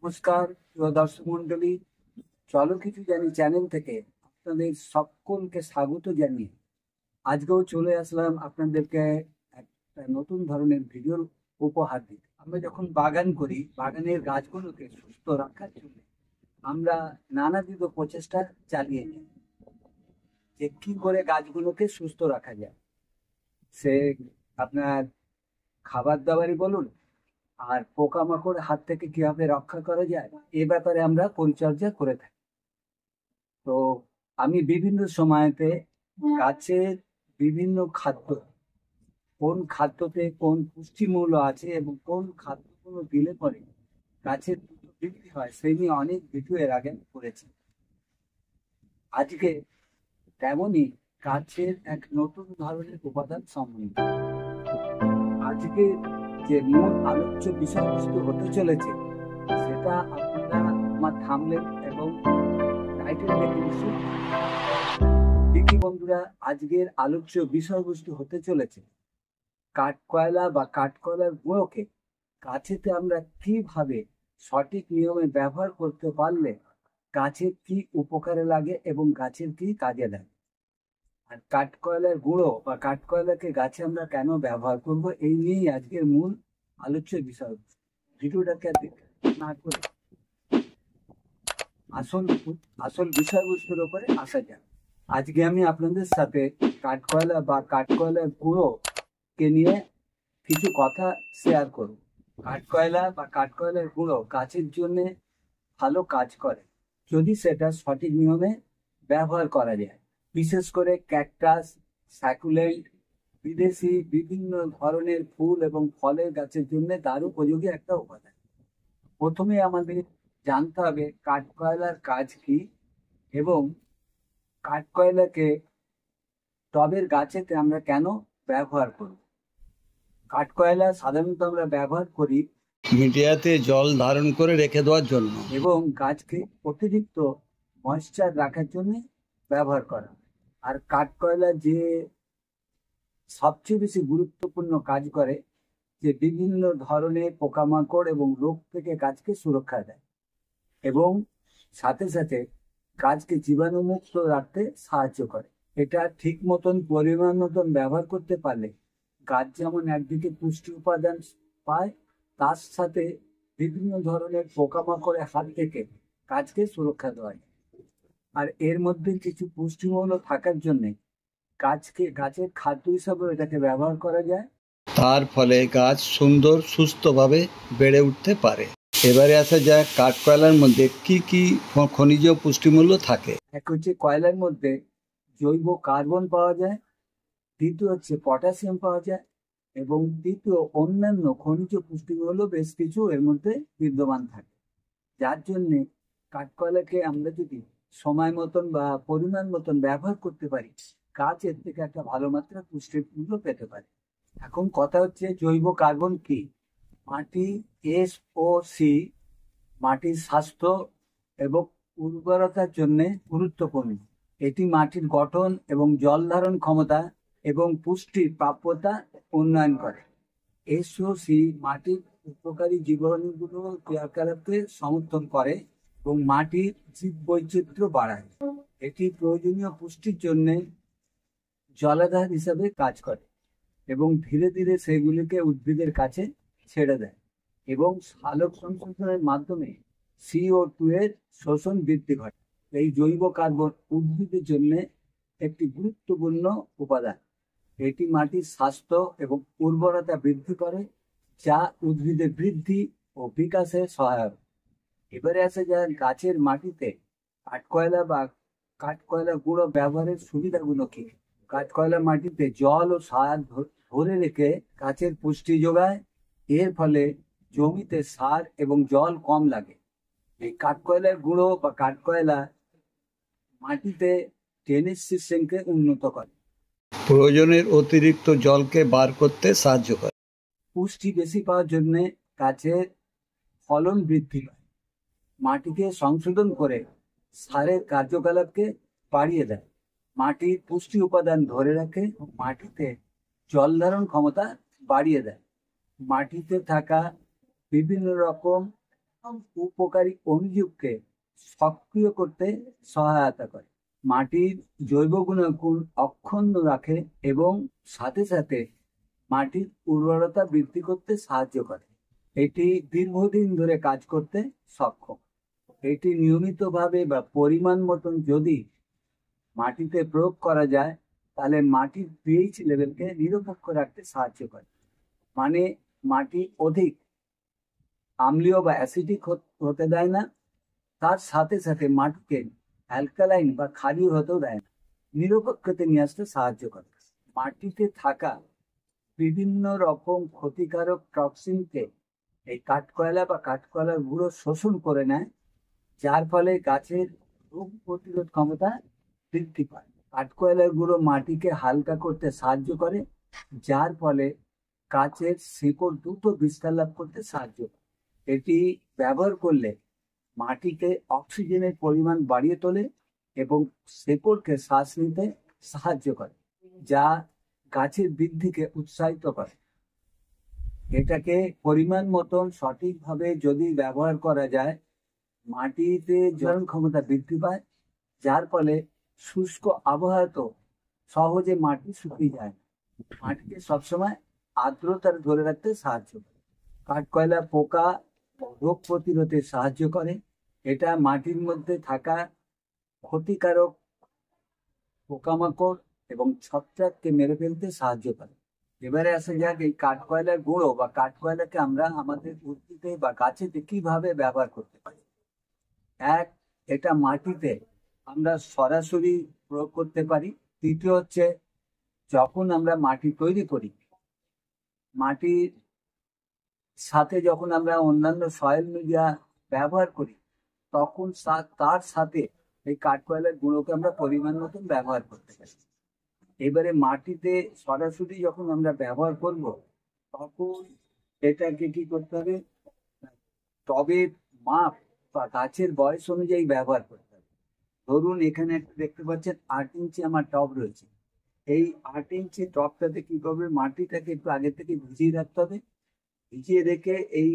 নমস্কার প্রিয় দর্শক মন্ডলী, চলো কিছু জানি চ্যানেল থেকে আপনাদের সকলকে স্বাগত জানিয়ে আজকেও চলে আসলাম আপনাদেরকে একটা নতুন ধরনের ভিডিওর উপহার দিতে। আমরা যখন বাগান করি, বাগানের গাছগুলোকে সুস্থ রাখার জন্য আমরা নানাবিধ প্রচেষ্টা চালিয়ে যাই যে কি করে গাছগুলোকে সুস্থ রাখা যায়। সে আপনার খাবার দাবারই বলুন, আর পোকামাকড় হাত থেকে কিভাবে রক্ষা করা যায়, এ ব্যাপারে আমরা পরিচর্যা করে থাকি। তো আমি বিভিন্ন সময়তে গাছের বিভিন্ন খাদ্য, কোন খাদ্যতে কোন পুষ্টিমূল্য আছে এবং কোন খাদ্যগুলো দিলে পরে গাছের দ্রুত বৃদ্ধি হয়, সেই নিয়ে অনেক ভিডিও এর আগে করেছি। আজকে তেমনই গাছের এক নতুন ধরনের উপাদান সম্বন্ধে আজকে যে মূল আলোচ্য বিষয়বস্তু হতে চলেছে, সেটা আপনারা আমার থাম্বনেল এবং টাইটেল দেখে নিশ্চয়ই। দেখি বন্ধুরা, আজকের আলোচ্য বিষয়বস্তু হতে চলেছে কাঠকয়লা বা কাঠকয়লার গুঁড়োকে গাছেতে আমরা কিভাবে সঠিক নিয়মে ব্যবহার করতে পারলে গাছের কি উপকারে লাগে এবং গাছের কি কাজে লাগে। আর কাঠকয়লার গুঁড়ো বা কাঠকয়লাকে গাছে আমরা কেন ব্যবহার করব, এই নিয়েই আজকের মূল আলোচ্য বিষয়বস্তু। ভিডিওটাকে না করে আসল আসল বিষয়বস্তুর উপরে আসা যাক। আজকে আমি আপনাদের সাথে কাঠকয়লা বা কাঠকয়লার গুঁড়ো কে নিয়ে কিছু কথা শেয়ার করব। কাঠকয়লা বা কাঠকয়লার গুঁড়ো গাছের জন্য ভালো কাজ করে যদি সেটা সঠিক নিয়মে ব্যবহার করা যায়। বিশেষ করে ক্যাকটাস, স্যাকুলেন্ট, বিদেশি বিভিন্ন ধরনের ফুল এবং ফলের গাছের জন্য দারুণ উপযোগী একটা উপাদান। প্রথমে আমাদের জানতে হবে কাঠকয়লার কাজ কি এবং কাঠকয়লাকে টবের গাছেতে আমরা কেন ব্যবহার করব। কাঠকয়লা সাধারণত আমরা ব্যবহার করি মিডিয়াতে জল ধারণ করে রেখে দেওয়ার জন্য। এবং গাছকে অতিরিক্ত ময়েশ্চার রাখার জন্য ব্যবহার করা। আর কাঠকয়লা যে সবচেয়ে বেশি গুরুত্বপূর্ণ কাজ করে, যে বিভিন্ন ধরনের পোকামাকড় এবং রোগ থেকে গাছকে সুরক্ষা দেয় এবং সাথে সাথে গাছকে জীবাণুমুক্ত রাখতে সাহায্য করে। এটা ঠিক মতন পরিমাণ মতন ব্যবহার করতে পারলে গাছ যেমন একদিকে পুষ্টি উপাদান পায়, তার সাথে বিভিন্ন ধরনের পোকামাকড়ের হাত থেকে গাছকে সুরক্ষা দেওয়া যায়। আর এর মধ্যে কিছু পুষ্টিমূল্য থাকার জন্য গাছের খাদ্য হিসাবে এটাকে ব্যবহার করা যায়। তার ফলে গাছ সুন্দর সুস্থভাবে বেড়ে উঠতে পারে। এবারে আসা যায় কাঠকয়লার মধ্যে কি কি খনিজ পুষ্টিমূল্য থাকে। এক হচ্ছে কয়লার মধ্যে জৈব কার্বন পাওয়া যায়, দ্বিতীয় হচ্ছে পটাশিয়াম পাওয়া যায় এবং তৃতীয় অন্যান্য খনিজ পুষ্টিমূল্য বেশ কিছু এর মধ্যে বিদ্যমান থাকে। যার জন্যে কাঠকয়লাকে আমরা যদি সময় মতন বা পরিমাণ মতন ব্যবহার করতে পারি, গাছ এর থেকে একটা ভালো মাত্রা পুষ্টিমূল্য পেতে পারে। এখন কথা হচ্ছে জৈব কার্বন কি। মাটি SO3 মাটির স্বাস্থ্য এবং উর্বরতার জন্য গুরুত্বপূর্ণ। এটি মাটির গঠন এবং জল ধারণ ক্ষমতা এবং পুষ্টির প্রাপ্যতা উন্নয়ন করে। SO3 মাটির উপকারী জীবাণুগুলো ক্রিয়াকলাপকে সমর্থন করে এবং মাটির জীববৈচিত্র্য বাড়ায়। এটি প্রয়োজনীয় পুষ্টির জন্য জলাধার হিসাবে কাজ করে এবং ধীরে ধীরে সেগুলিকে উদ্ভিদের কাছে ছেড়ে দেয় এবং সালোক সংশ্লেষণের মাধ্যমে CO2 এর শোষণ বৃদ্ধি ঘটে। এই জৈব কার্বন উদ্ভিদের জন্য একটি গুরুত্বপূর্ণ উপাদান। এটি মাটির স্বাস্থ্য এবং উর্বরতা বৃদ্ধি করে, যা উদ্ভিদের বৃদ্ধি ও বিকাশে সহায়ক। এবারে আসা যায় গাছের মাটিতে কাঠকয়লা বা কাঠকয়লা গুঁড়ো ব্যবহারের সুবিধাগুলো কি। কাঠকয়লা মাটিতে জল ও সার ধরে রেখে গাছের পুষ্টি যোগায়। এর ফলে জমিতে সার এবং জল কম লাগে। এই কাঠকয়লার গুঁড়ো বা কাঠকয়লা মাটিতে ড্রেনেজ সিস্টেমকে উন্নত করে, প্রয়োজনের অতিরিক্ত জলকে বার করতে সাহায্য করে। পুষ্টি বেশি পাওয়ার জন্য গাছের ফলন বৃদ্ধি পায়, মাটিকে সংশোধন করে সারের কার্যকলাপকে বাড়িয়ে দেয়, মাটির পুষ্টি উপাদান ধরে রাখে, মাটিতে জল ধারণ ক্ষমতা বাড়িয়ে দেয়। মাটিতে থাকা বিভিন্ন রকম উপকারী অণুজীবকে সক্রিয় করতে সহায়তা করে, মাটির জৈব গুণাগুণ অক্ষুণ্ণ রাখে এবং সাথে সাথে মাটির উর্বরতা বৃদ্ধি করতে সাহায্য করে। এটি দীর্ঘদিন ধরে কাজ করতে সক্ষম। এটি নিয়মিতভাবে বা পরিমাণ মতন যদি মাটিতে প্রয়োগ করা যায় তাহলে মাটির পিএইচ লেভেলকে নিরপেক্ষ রাখতে সাহায্য করে। মানে মাটি অধিক আম্লীয় বা অ্যাসিডিক হতে দেয় না, তার সাথে সাথে মাটিকে অ্যালকালাইন বা ক্ষারীয় হতেও দেয় না, নিরপেক্ষতে নিয়ে আসতে সাহায্য করে। মাটিতে থাকা বিভিন্ন রকম ক্ষতিকারক টক্সিনকে এই কাঠকয়লা বা কাঠকয়লার গুঁড়ো শোষণ করে নেয়, যার ফলে গাছের রোগ প্রতিরোধ ক্ষমতা বৃদ্ধি পায়। কাঠকয়লার গুঁড়ো মাটিকে হালকা করতে সাহায্য করে, যার ফলে গাছের শিকড় দ্রুত বিস্তার লাভ করতে সাহায্য করে। এটি ব্যবহার করলে মাটিতে অক্সিজেনের পরিমাণ বাড়িয়ে তোলে এবং শিকড়কে শ্বাস নিতে সাহায্য করে, যা গাছের বৃদ্ধিকে উৎসাহিত করে। এটাকে পরিমাণ মতন সঠিকভাবে যদি ব্যবহার করা যায়, মাটিতে ধারণ ক্ষমতা বৃদ্ধি পায়, যার ফলে শুষ্ক আবহাওয়াতেও সহজে মাটি শুকিয়ে যায় না, মাটিকে সবসময় আর্দ্রতা ধরে রাখতে সাহায্য করে। কাঠকয়লা পোকা রোগ প্রতিরোধে সাহায্য করে। এটা মাটির মধ্যে থাকা ক্ষতিকারক পোকামাকড় এবং ছত্রাককে মেরে ফেলতে সাহায্য করে। এবারে আসা যাক এই কাঠকয়লার গুঁড়ো বা কাঠকয়লাকে আমরা আমাদের উদ্ভিদে বা গাছেতে কিভাবে ব্যবহার করতে পারি। এক, এটা মাটিতে আমরা সরাসরি প্রয়োগ করতে পারি। দ্বিতীয় হচ্ছে, যখন আমরা মাটি তৈরি করি, মাটির সাথে যখন আমরা অন্যান্য সয়েল মিডিয়া ব্যবহার করি, তখন তার সাথে এই কাঠকয়লার গুঁড়োকে আমরা পরিমাণ মতন ব্যবহার করতে পারি। এবারে মাটিতে সরাসরি যখন আমরা ব্যবহার করব, তখন এটাকে কি করতে হবে, টবের মাপ বা গাছের বয়স অনুযায়ী ব্যবহার করতে হবে। ধরুন এখানে একটা দেখতে পাচ্ছেন 8 ইঞ্চি আমার টব রয়েছে। এই 8 ইঞ্চি টবটাতে কি করবে, মাটিটাকে একটু আগে থেকে ভিজিয়ে রাখতে হবে। ভিজিয়ে রেখে এই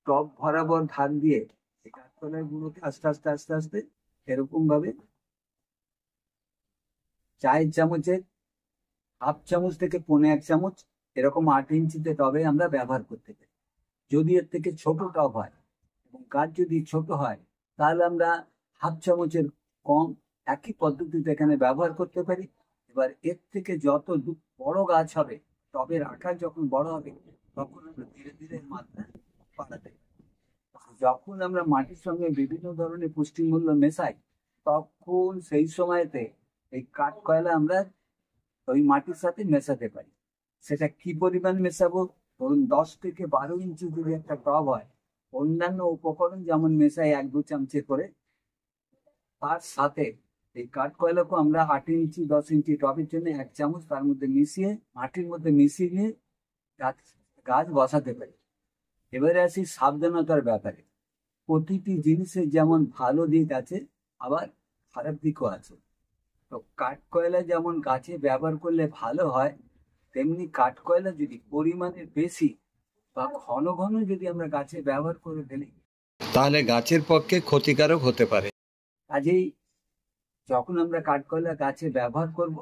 টব বরাবর ধান দিয়ে এই কাঠকয়লার গুঁড়োকে আস্তে আস্তে আস্তে আস্তে এরকম ভাবে চায়ের চামচের হাফ চামচ থেকে 1.25 চামচ এরকম 8 ইঞ্চিতে টবে আমরা ব্যবহার করতে পারি। যদি এর থেকে ছোট টব হয় এবং গাছ যদি ছোট হয়, তাহলে আমরা হাফ চামচের কম একই পদ্ধতিতে এখানে ব্যবহার করতে পারি। এবার এর থেকে যত বড় গাছ হবে, টবের আকার যখন বড় হবে, তখন আমরা ধীরে ধীরে মাত্রা বাড়াতে পারি। যখন আমরা মাটির সঙ্গে বিভিন্ন ধরনের পুষ্টিমূল্য মেশাই, তখন সেই সময়তে এই কাঠকয়লা আমরা ওই মাটির সাথে মেশাতে পারি। সেটা কি পরিমাণ মেশাবো, ধরুন 10 থেকে 12 ইঞ্চি যদি একটা টব হয়, অন্যান্য উপকরণ যেমন মেশাই 1-2 চামচে করে, তার সাথে এই কাঠকয়লাকে আমরা 8 ইঞ্চি 10 ইঞ্চি টবের জন্য 1 চামচ তার মধ্যে মিশিয়ে মাটির মধ্যে মিশিয়ে গাছ বসাতে পারি। এবারে আসি সাবধানতার ব্যাপারে। প্রতিটি জিনিসের যেমন ভালো দিক আছে, আবার খারাপ দিকও আছে। তো কাঠকয়লা যেমন গাছে ব্যবহার করলে ভালো হয়, তেমনি কাঠকয়লা যদি পরিমাণের বেশি বা ঘন ঘন যদি আমরা গাছে ব্যবহার করে ফেলি, তাহলে গাছের পক্ষে ক্ষতিকারক হতে পারে। কাজেই যখন আমরা কাঠকয়লা গাছে ব্যবহার করব,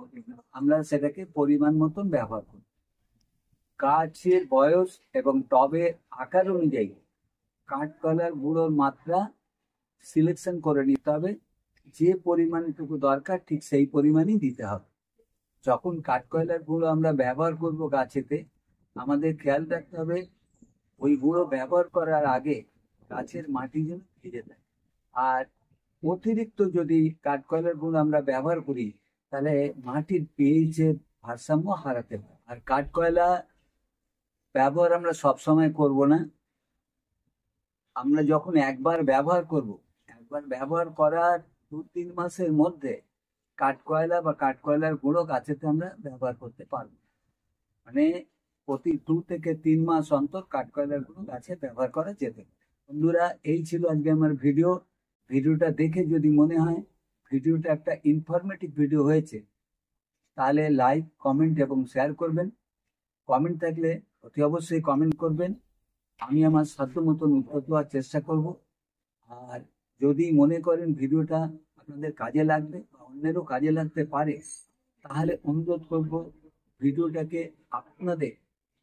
আমরা সেটাকে পরিমাণ মতন ব্যবহার করব। গাছের বয়স এবং টবের আকার অনুযায়ী কাঠকয়লার গুঁড়োর মাত্রা সিলেকশন করে নিতে হবে। যে পরিমাণটুকু দরকার ঠিক সেই পরিমাণই দিতে হবে। যখন কাঠকয়লার গুঁড়ো আমরা ব্যবহার করব গাছেতে, আমাদের খেয়াল রাখতে হবে ওই গুঁড়ো ব্যবহার করার আগে গাছের মাটি যেন ভিজে যায়। আর অতিরিক্ত যদি কাঠকয়লার গুঁড়ো আমরা ব্যবহার করি, তাহলে মাটির পিএইচ এর ভারসাম্য হারাতে পারে। আর কাঠকয়লা ব্যবহার আমরা সবসময় করব না। আমরা যখন একবার ব্যবহার করব, একবার ব্যবহার করার 2-3 মাসের মধ্যে কাঠকয়লা বা কাঠকয়লার গুঁড়ো গাছেতে আমরা ব্যবহার করতে পারবো। মানে প্রতি 2 থেকে 3 মাস অন্তর কাঠকয়লার গুঁড়ো গাছে ব্যবহার করা যেতে পারে। বন্ধুরা, এই ছিল আজকে আমার ভিডিওটা দেখে যদি মনে হয় ভিডিওটা একটা ইনফরমেটিভ ভিডিও হয়েছে, তাহলে লাইক, কমেন্ট এবং শেয়ার করবেন। কমেন্ট থাকলে অতি অবশ্যই কমেন্ট করবেন। আমি আমার সাধ্য মতন উত্তর দেওয়ার চেষ্টা করব। আর যদি মনে করেন ভিডিওটা আপনাদের কাজে লাগবে বা অন্যেরও কাজে লাগতে পারে, তাহলে অনুরোধ করব ভিডিওটাকে আপনাদের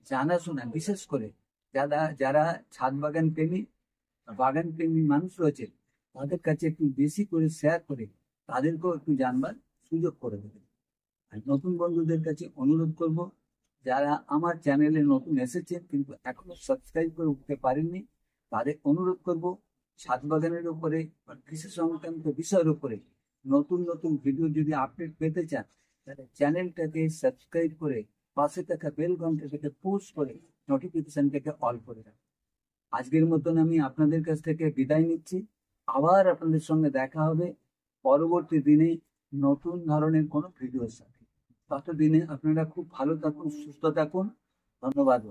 জানাশোনা, বিশেষ করে যারা যারা ছাদ বাগান প্রেমী, বাগান প্রেমী মানুষ রয়েছে, তাদের কাছে একটু বেশি করে শেয়ার করে তাদেরকেও একটু জানবার সুযোগ করে দেবেন। আর নতুন বন্ধুদের কাছে অনুরোধ করব, যারা আমার চ্যানেলে নতুন এসেছেন কিন্তু এখনো সাবস্ক্রাইব করে উঠতে পারেননি, তাদের অনুরোধ করব ছাদ বাগানের উপরে বা কৃষি সংক্রান্ত বিষয়ের উপরে নতুন নতুন ভিডিও যদি আপডেট পেতে চান, তাহলে চ্যানেলটাকে সাবস্ক্রাইব করে পাশে থাকা বেল ঘন্টাটাকে পুশ করে নোটিফিকেশনটাকে অল করে রাখুন। আজকের মতন আমি আপনাদের কাছ থেকে বিদায় নিচ্ছি। আবার আপনাদের সঙ্গে দেখা হবে পরবর্তী দিনে নতুন ধরনের কোনো ভিডিওর সাথে। ততদিনে আপনারা খুব ভালো থাকুন, সুস্থ থাকুন। ধন্যবাদ।